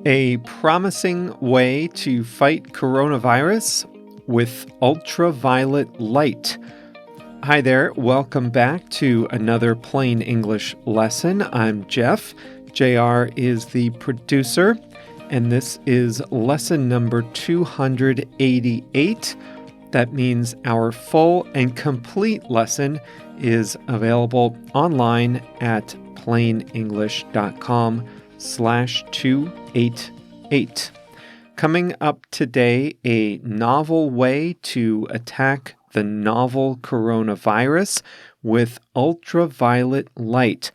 A promising way to fight coronavirus with ultraviolet light. Hi there, welcome back to another Plain English lesson. I'm Jeff. JR is the producer, and this is lesson number 288. That means our full and complete lesson is available online at plainenglish.com/288. Coming up today, a novel way to attack the novel coronavirus with ultraviolet light.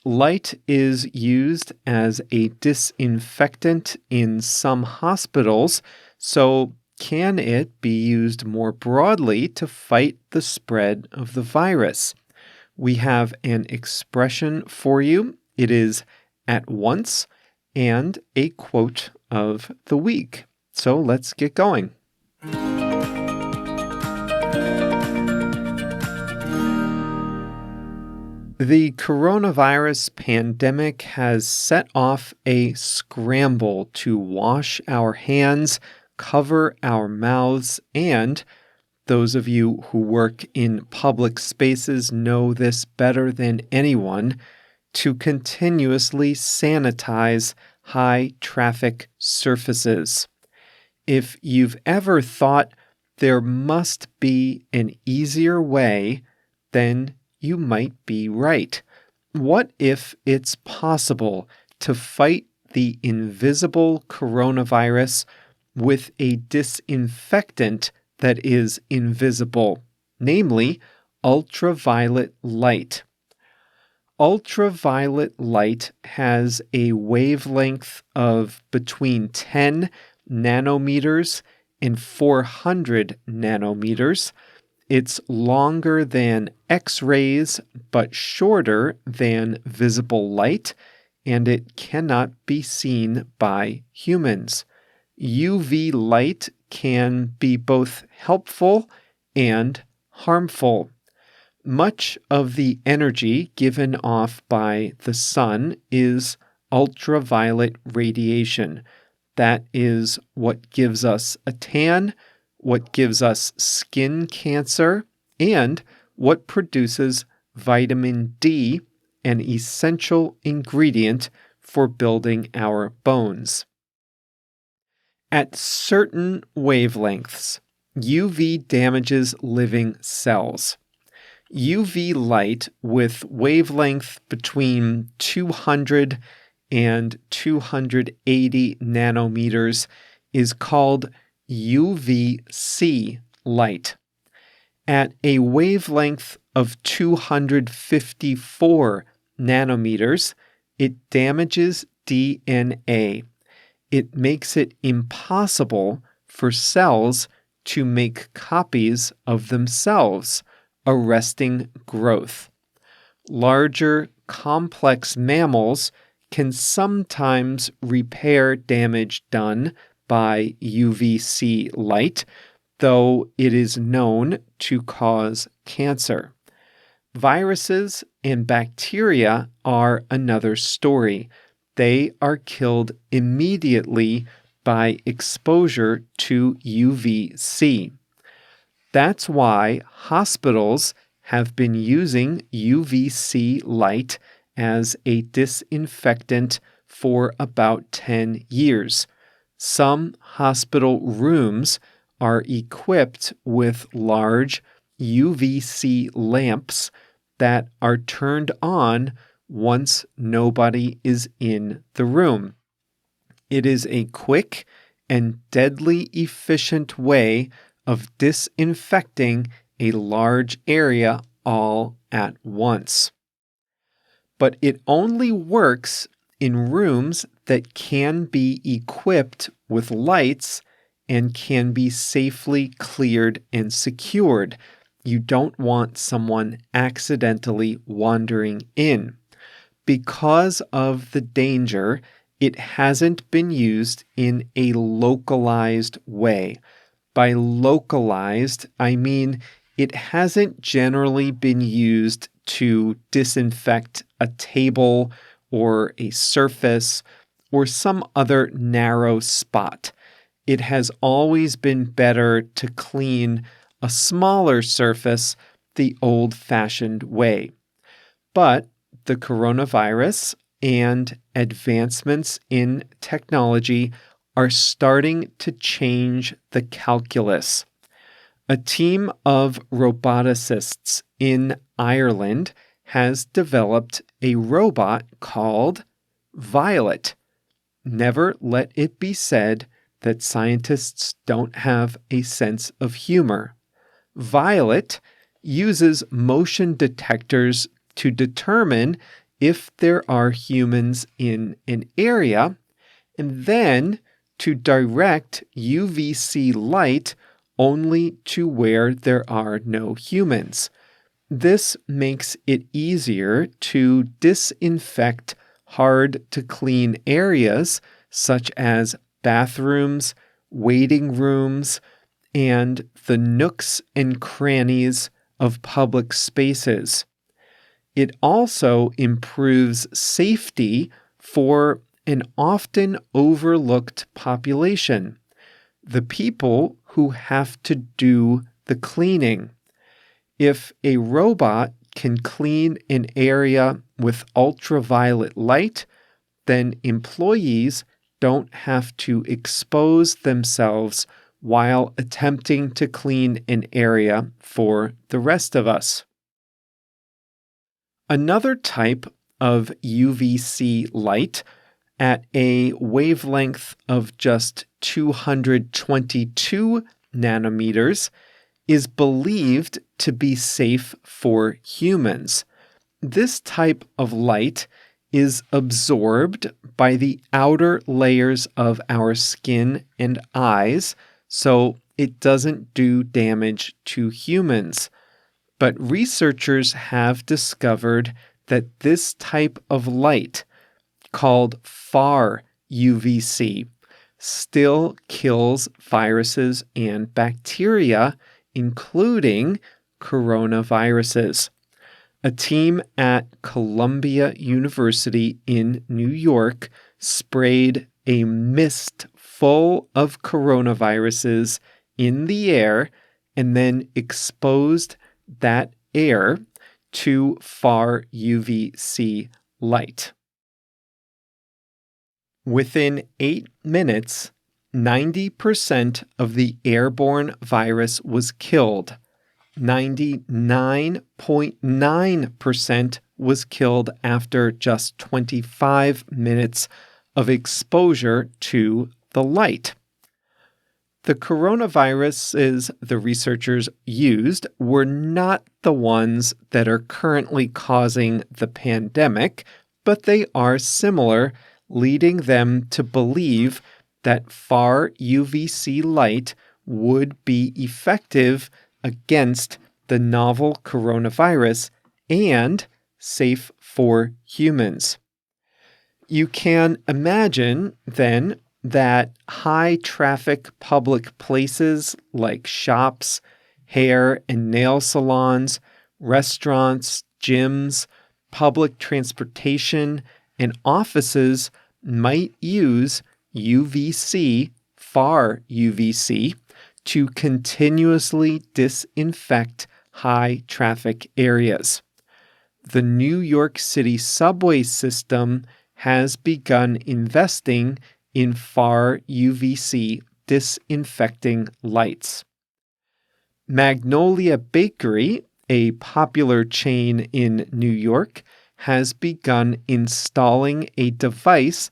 Light is used as a disinfectant in some hospitals, so can it be used more broadly to fight the spread of the virus? We have an expression for you. It is at once and a quote of the week. So let's get going. The coronavirus pandemic has set off a scramble to wash our hands, cover our mouths, and those of you who work in public spaces know this better than anyone, to continuously sanitize high-traffic surfaces. If you've ever thought there must be an easier way, then you might be right. What if it's possible to fight the invisible coronavirus with a disinfectant that is invisible, namely ultraviolet light? Ultraviolet light has a wavelength of between 10 nanometers and 400 nanometers. It's longer than X-rays, but shorter than visible light, and it cannot be seen by humans. UV light can be both helpful and harmful. Much of the energy given off by the sun is ultraviolet radiation. That is what gives us a tan, what gives us skin cancer, and what produces vitamin D, an essential ingredient for building our bones. At certain wavelengths, UV damages living cells. UV light with wavelength between 200 and 280 nanometers is called UVC light. At a wavelength of 254 nanometers, it damages DNA. It makes it impossible for cells to make copies of themselves, arresting growth. Larger, complex mammals can sometimes repair damage done by UVC light, though it is known to cause cancer. Viruses and bacteria are another story. They are killed immediately by exposure to UVC. That's why hospitals have been using UVC light as a disinfectant for about 10 years. Some hospital rooms are equipped with large UVC lamps that are turned on once nobody is in the room. It is a quick and deadly efficient way of disinfecting a large area all at once. But it only works in rooms that can be equipped with lights and can be safely cleared and secured. You don't want someone accidentally wandering in. Because of the danger, it hasn't been used in a localized way. By localized, I mean it hasn't generally been used to disinfect a table or a surface or some other narrow spot. It has always been better to clean a smaller surface the old-fashioned way. But the coronavirus and advancements in technology are starting to change the calculus. A team of roboticists in Ireland has developed a robot called Violet. Never let it be said that scientists don't have a sense of humor. Violet uses motion detectors to determine if there are humans in an area, and then to direct UVC light only to where there are no humans. This makes it easier to disinfect hard-to-clean areas such as bathrooms, waiting rooms, and the nooks and crannies of public spaces. It also improves safety for an often overlooked population, the people who have to do the cleaning. If a robot can clean an area with ultraviolet light, then employees don't have to expose themselves while attempting to clean an area for the rest of us. Another type of UVC light at a wavelength of just 222 nanometers is believed to be safe for humans. This type of light is absorbed by the outer layers of our skin and eyes, so it doesn't do damage to humans. But researchers have discovered that this type of light, called far UVC, still kills viruses and bacteria, including coronaviruses. A team at Columbia University in New York sprayed a mist full of coronaviruses in the air and then exposed that air to far UVC light. Within 8 minutes, 90% of the airborne virus was killed. 99.9% was killed after just 25 minutes of exposure to the light. The coronaviruses the researchers used were not the ones that are currently causing the pandemic, but they are similar, leading them to believe that far UVC light would be effective against the novel coronavirus and safe for humans. You can imagine, then, that high-traffic public places like shops, hair and nail salons, restaurants, gyms, public transportation, and offices might use UVC, far UVC, to continuously disinfect high-traffic areas. The New York City subway system has begun investing in far UVC disinfecting lights. Magnolia Bakery, a popular chain in New York, has begun installing a device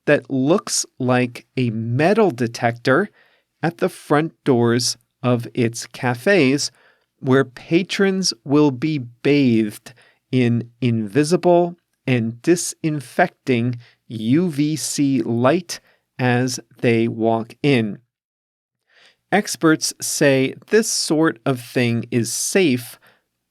that looks like a metal detector at the front doors of its cafes, where patrons will be bathed in invisible and disinfecting UVC light as they walk in. Experts say this sort of thing is safe,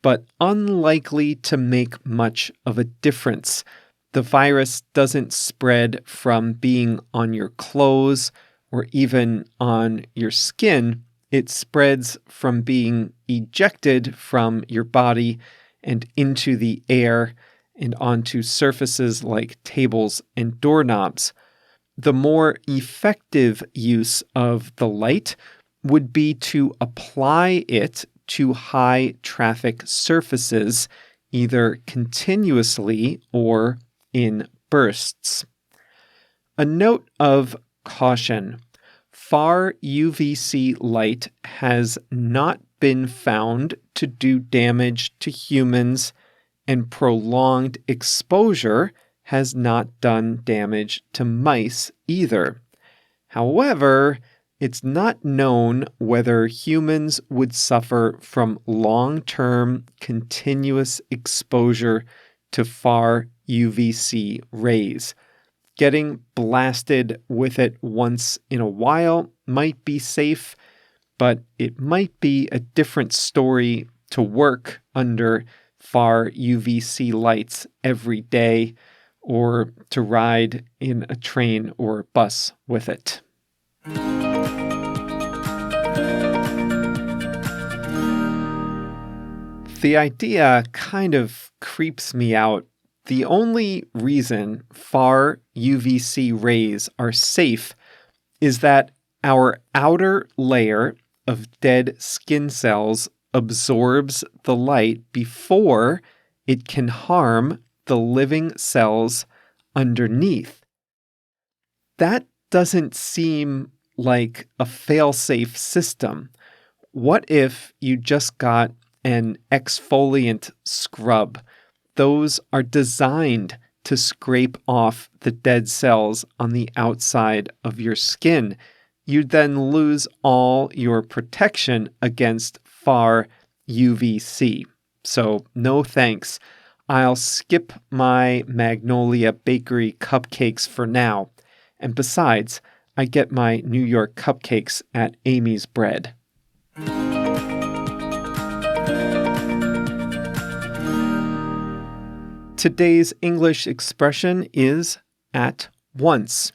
but unlikely to make much of a difference. The virus doesn't spread from being on your clothes or even on your skin. It spreads from being ejected from your body and into the air and onto surfaces like tables and doorknobs. The more effective use of the light would be to apply it to high traffic surfaces, either continuously or in bursts. A note of caution. Far UVC light has not been found to do damage to humans, and prolonged exposure has not done damage to mice either. However, it's not known whether humans would suffer from long-term continuous exposure to far UVC rays. Getting blasted with it once in a while might be safe, but it might be a different story to work under far UVC lights every day or to ride in a train or bus with it. The idea kind of creeps me out. The only reason far UVC rays are safe is that our outer layer of dead skin cells absorbs the light before it can harm the living cells underneath. That doesn't seem like a fail-safe system. What if you just got an exfoliant scrub? Those are designed to scrape off the dead cells on the outside of your skin. You'd then lose all your protection against far UVC. So no thanks. I'll skip my Magnolia Bakery cupcakes for now. And besides, I get my New York cupcakes at Amy's Bread. Today's English expression is at once.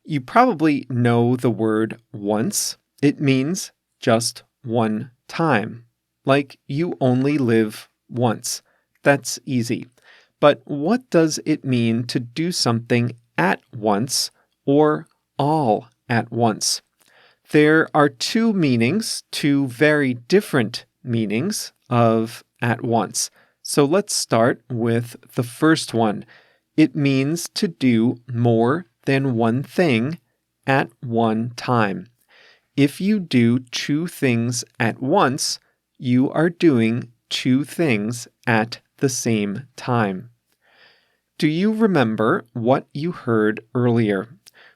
You probably know the word once. It means just one time. Like you only live once. That's easy. But what does it mean to do something at once or all at once? There are two meanings, two very different meanings of at once. So let's start with the first one. It means to do more than one thing at one time. If you do two things at once, you are doing two things at the same time. Do you remember what you heard earlier?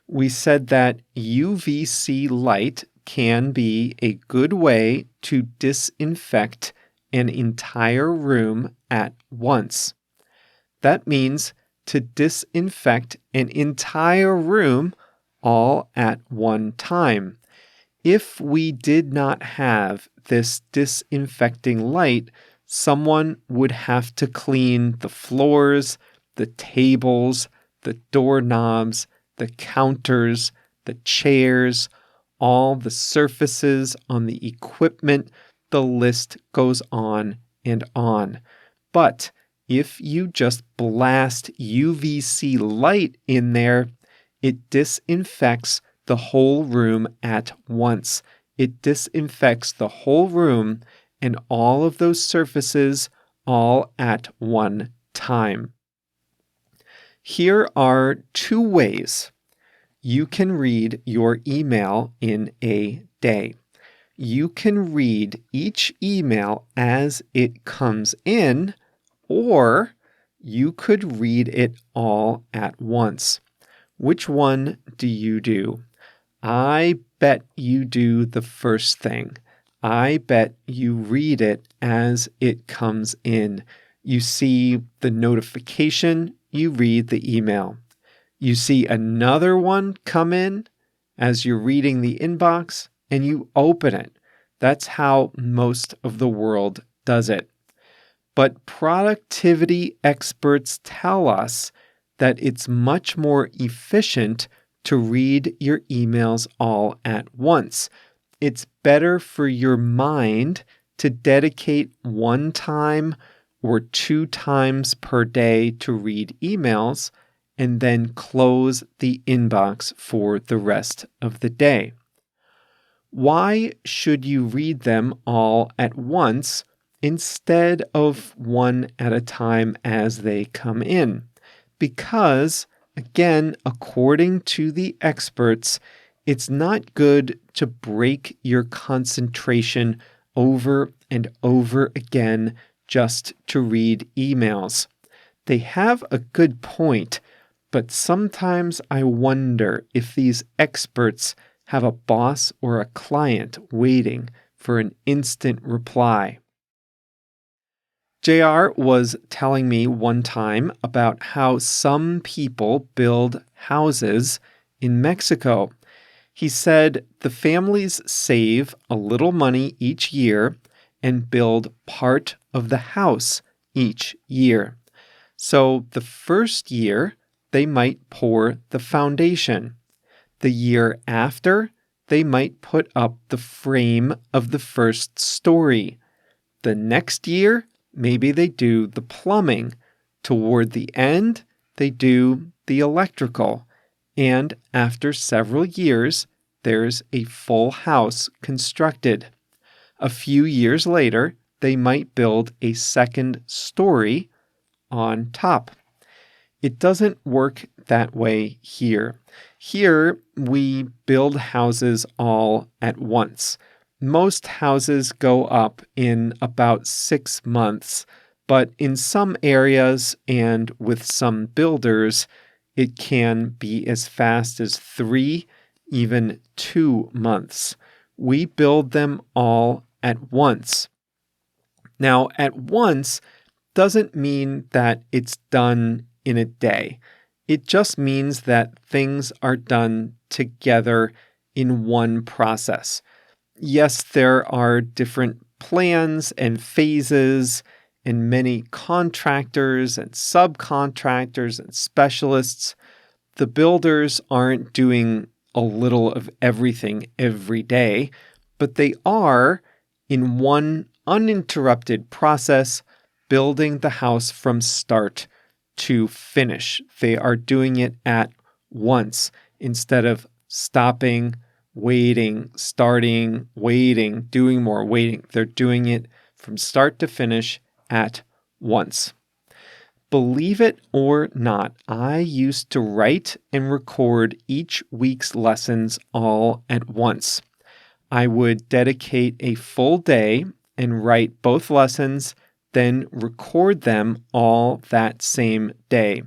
We said that UVC light can be a good way to disinfect an entire room at once. That means to disinfect an entire room all at one time. If we did not have this disinfecting light, someone would have to clean the floors, the tables, the doorknobs, the counters, the chairs, all the surfaces on the equipment. The list goes on and on. But if you just blast UVC light in there, it disinfects the whole room at once. It disinfects the whole room and all of those surfaces all at one time. Here are two ways you can read your email in a day. You can read each email as it comes in, or you could read it all at once. Which one do you do? I bet you do the first thing. I bet you read it as it comes in. You see the notification, you read the email. You see another one come in as you're reading the inbox, and you open it. That's how most of the world does it. But productivity experts tell us that it's much more efficient to read your emails all at once. It's better for your mind to dedicate one time or two times per day to read emails, and then close the inbox for the rest of the day. Why should you read them all at once instead of one at a time as they come in? Because, again, according to the experts, it's not good to break your concentration over and over again just to read emails. They have a good point, but sometimes I wonder if these experts have a boss or a client waiting for an instant reply. JR was telling me one time about how some people build houses in Mexico. He said the families save a little money each year and build part of the house each year. So the first year, they might pour the foundation. The year after, they might put up the frame of the first story. The next year, maybe they do the plumbing. Toward the end, they do the electrical. And after several years, there's a full house constructed. A few years later, they might build a second story on top. It doesn't work that way here. Here, we build houses all at once. Most houses go up in about 6 months, but in some areas and with some builders, it can be as fast as 3, even 2 months. We build them all at once. Now, at once doesn't mean that it's done in a day. It just means that things are done together in one process. Yes, there are different plans and phases and many contractors and subcontractors and specialists. The builders aren't doing a little of everything every day, but they are, in one uninterrupted process, building the house from start to finish. They are doing it at once instead of stopping, waiting, starting, waiting, doing more, waiting. They're doing it from start to finish at once. Believe it or not, I used to write and record each week's lessons all at once. I would dedicate a full day and write both lessons, then record them all that same day.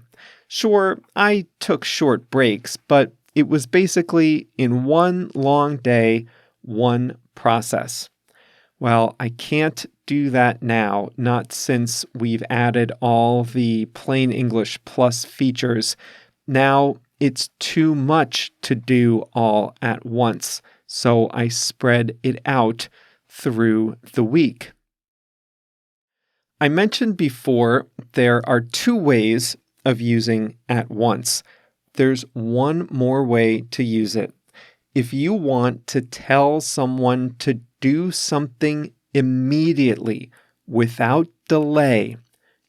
Sure, I took short breaks, but it was basically in one long day, one process. Well, I can't do that now, not since we've added all the Plain English Plus features. Now it's too much to do all at once, so I spread it out through the week. I mentioned before there are 2 ways of using at once. There's one more way to use it. If you want to tell someone to do something immediately, without delay,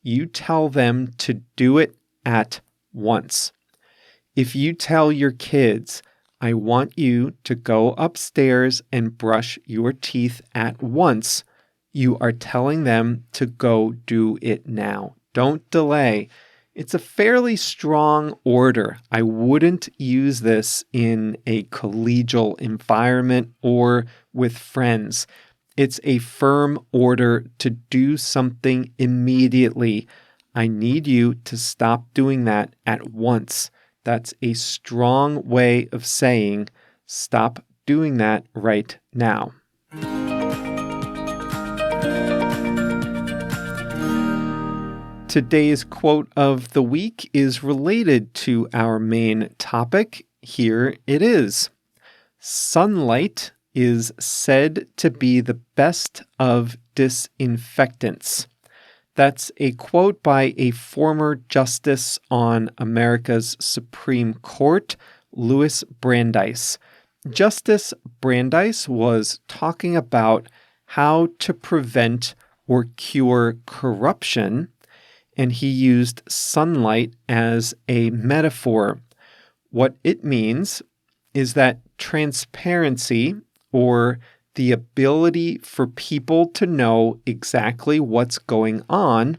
you tell them to do it at once. If you tell your kids, I want you to go upstairs and brush your teeth at once, you are telling them to go do it now. Don't delay. It's a fairly strong order. I wouldn't use this in a collegial environment or with friends. It's a firm order to do something immediately. I need you to stop doing that at once. That's a strong way of saying, stop doing that right now. Today's quote of the week is related to our main topic. Here it is. Sunlight is said to be the best of disinfectants. That's a quote by a former justice on America's Supreme Court, Louis Brandeis. Justice Brandeis was talking about how to prevent or cure corruption. and he used sunlight as a metaphor. What it means is that transparency, or the ability for people to know exactly what's going on,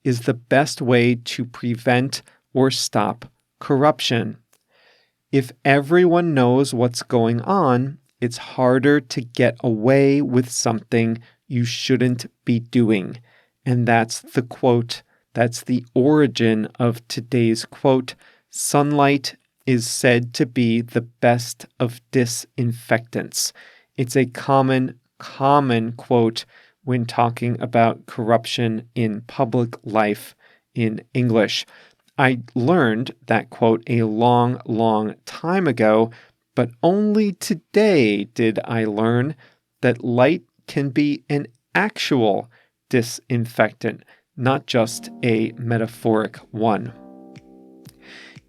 is the best way to prevent or stop corruption. If everyone knows what's going on, it's harder to get away with something you shouldn't be doing. And that's the quote. That's the origin of today's quote. Sunlight is said to be the best of disinfectants. It's a common quote when talking about corruption in public life in English. I learned that quote a long time ago, but only today did I learn that light can be an actual disinfectant, not just a metaphoric one.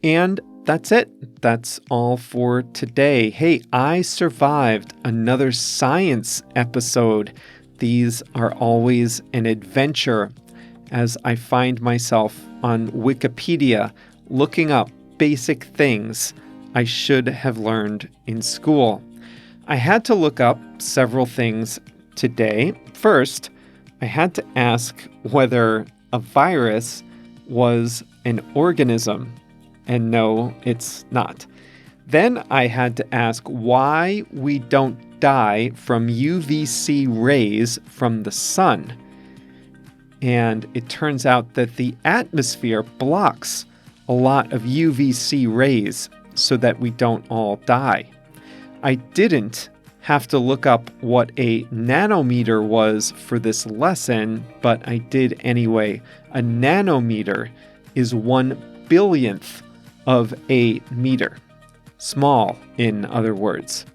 And that's it. That's all for today. Hey, I survived another science episode. These are always an adventure as I find myself on Wikipedia looking up basic things I should have learned in school. I had to look up several things today. First, I had to ask whether a virus was an organism. And no, it's not. Then I had to ask why we don't die from UVC rays from the sun. And it turns out that the atmosphere blocks a lot of UVC rays so that we don't all die. I didn't have to look up what a nanometer was for this lesson, but I did anyway. A nanometer is 1/billionth of a meter. Small, in other words.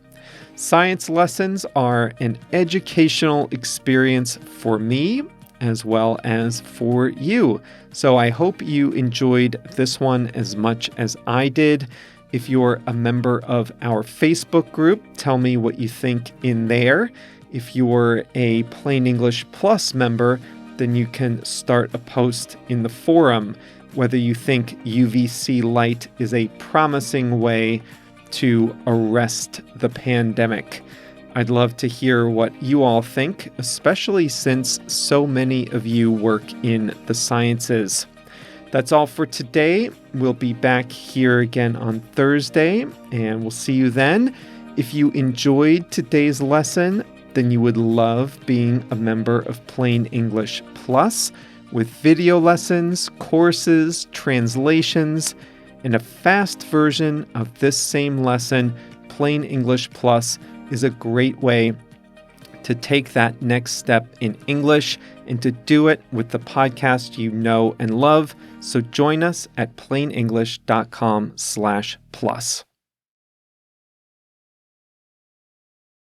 Science lessons are an educational experience for me as well as for you. So I hope you enjoyed this one as much as I did. If you're a member of our Facebook group, tell me what you think in there. If you're a Plain English Plus member, then you can start a post in the forum whether you think UVC light is a promising way to arrest the pandemic. I'd love to hear what you all think, especially since so many of you work in the sciences. That's all for today. We'll be back here again on Thursday, and we'll see you then. If you enjoyed today's lesson, then you would love being a member of Plain English Plus, with video lessons, courses, translations, and a fast version of this same lesson. Plain English Plus is a great way to take that next step in English and to do it with the podcast you know and love. So join us at plainenglish.com/plus.